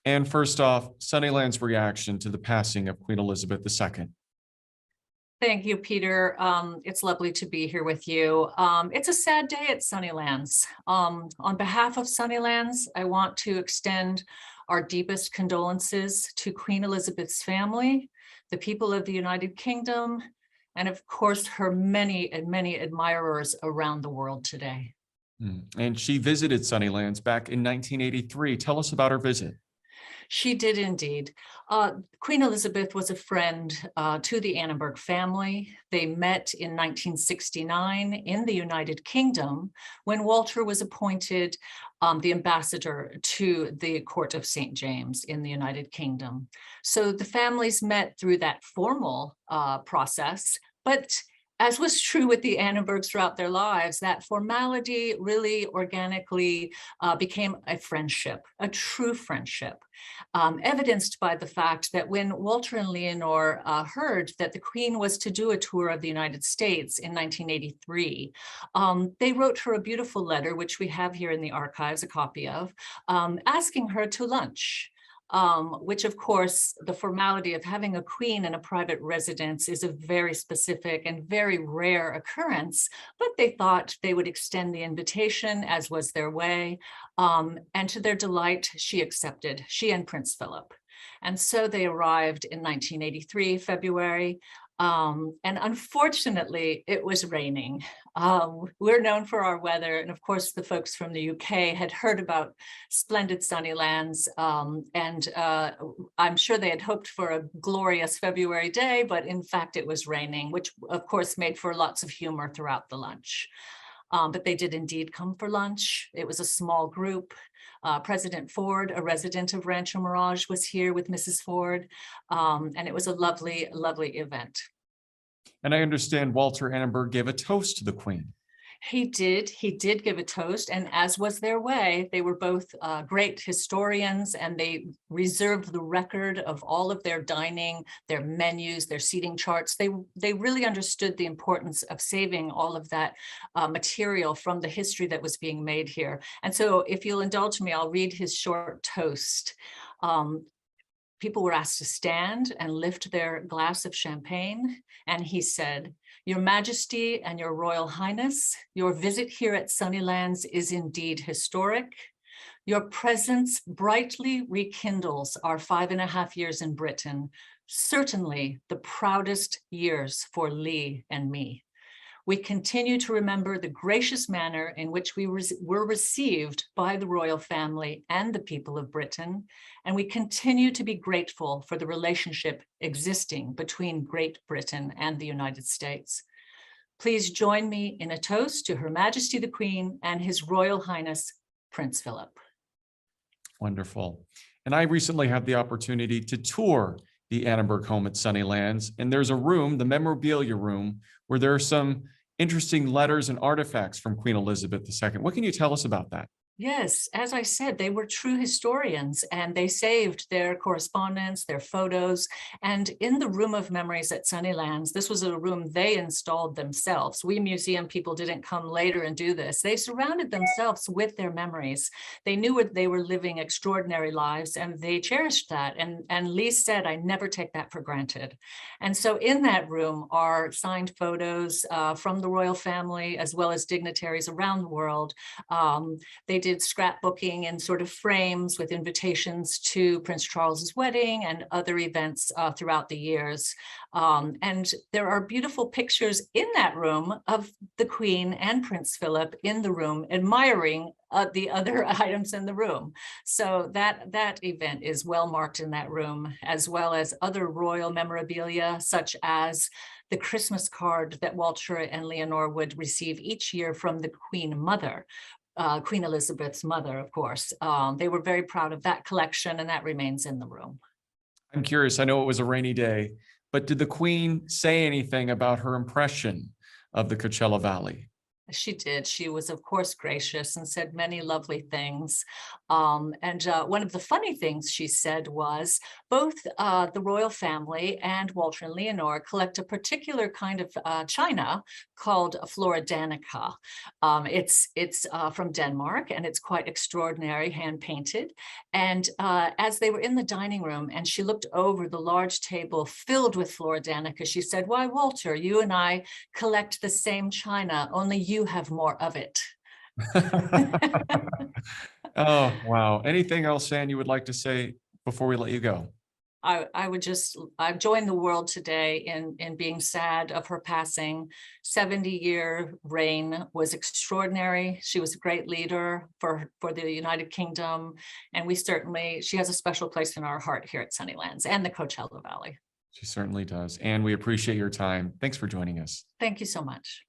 And first off, Sunnyland's reaction to the passing of Queen Elizabeth II. Thank you, Peter. It's lovely to be here with you. It's a sad day at Sunnylands. On behalf of Sunnylands, I want to extend our deepest condolences to Queen Elizabeth's family, the people of the United Kingdom, and of course, her many and many admirers around the world today. And she visited Sunnylands back in 1983. Tell us about her visit. She did indeed. Queen Elizabeth was a friend to the Annenberg family. They met in 1969 in the United Kingdom when Walter was appointed the ambassador to the Court of St. James in the United Kingdom. So the families met through that formal process, but as was true with the Annenbergs throughout their lives, that formality really organically became a friendship, a true friendship, evidenced by the fact that when Walter and Leonore heard that the Queen was to do a tour of the United States in 1983, they wrote her a beautiful letter, which we have here in the archives, a copy of, asking her to lunch. Which of course, the formality of having a queen in a private residence is a very specific and very rare occurrence, but they thought they would extend the invitation as was their way. And to their delight, she accepted, she and Prince Philip. And so they arrived in 1983, February. And unfortunately, it was raining. We're known for our weather. And of course, the folks from the UK had heard about splendid Sunnylands. And I'm sure they had hoped for a glorious February day, but in fact, it was raining, which of course made for lots of humor throughout the lunch. But they did indeed come for lunch. It was a small group. President Ford, a resident of Rancho Mirage, was here with Mrs. Ford, and it was a lovely, lovely event. And I understand Walter Annenberg gave a toast to the Queen. He did give a toast, and as was their way, they were both great historians, and they reserved the record of all of their dining, their menus, their seating charts. They really understood the importance of saving all of that material from the history that was being made here. And so if you'll indulge me, I'll read his short toast. People were asked to stand and lift their glass of champagne, and he said, "Your Majesty and your Royal Highness, your visit here at Sunnylands is indeed historic. Your presence brightly rekindles our 5.5 years in Britain, certainly the proudest years for Lee and me. We continue to remember the gracious manner in which we were received by the royal family and the people of Britain, and we continue to be grateful for the relationship existing between Great Britain and the United States. Please join me in a toast to Her Majesty the Queen and His Royal Highness, Prince Philip." Wonderful. And I recently had the opportunity to tour the Annenberg home at Sunnylands, and there's a room, the Memorabilia room, where there are some interesting letters and artifacts from Queen Elizabeth II. What can you tell us about that? Yes, as I said, they were true historians, and they saved their correspondence, their photos. And in the Room of Memories at Sunnylands, this was a room they installed themselves. We museum people didn't come later and do this. They surrounded themselves with their memories. They knew they were living extraordinary lives, and they cherished that. And Lee said, "I never take that for granted." And so in that room are signed photos from the royal family, as well as dignitaries around the world. They did scrapbooking in sort of frames with invitations to Prince Charles's wedding and other events throughout the years. And there are beautiful pictures in that room of the Queen and Prince Philip in the room, admiring the other items in the room. So that event is well marked in that room, as well as other royal memorabilia, such as the Christmas card that Walter and Leonore would receive each year from the Queen Mother. Queen Elizabeth's mother, of course. They were very proud of that collection, and that remains in the room. I'm curious, I know it was a rainy day, but did the Queen say anything about her impression of the Coachella Valley? She did. She was, of course, gracious and said many lovely things. One of the funny things she said was both the royal family and Walter and Leonore collect a particular kind of china called Flora Danica. It's from Denmark, and it's quite extraordinary, hand painted. And as they were in the dining room and she looked over the large table filled with Flora Danica, she said, "Why, Walter, you and I collect the same china, only you have more of it." Oh, wow. Anything else, Shan, you would like to say before we let you go? I would just, I've joined the world today in being sad of her passing. 70-year reign was extraordinary. She was a great leader for the United Kingdom. And she has a special place in our heart here at Sunnylands and the Coachella Valley. She certainly does. And we appreciate your time. Thanks for joining us. Thank you so much.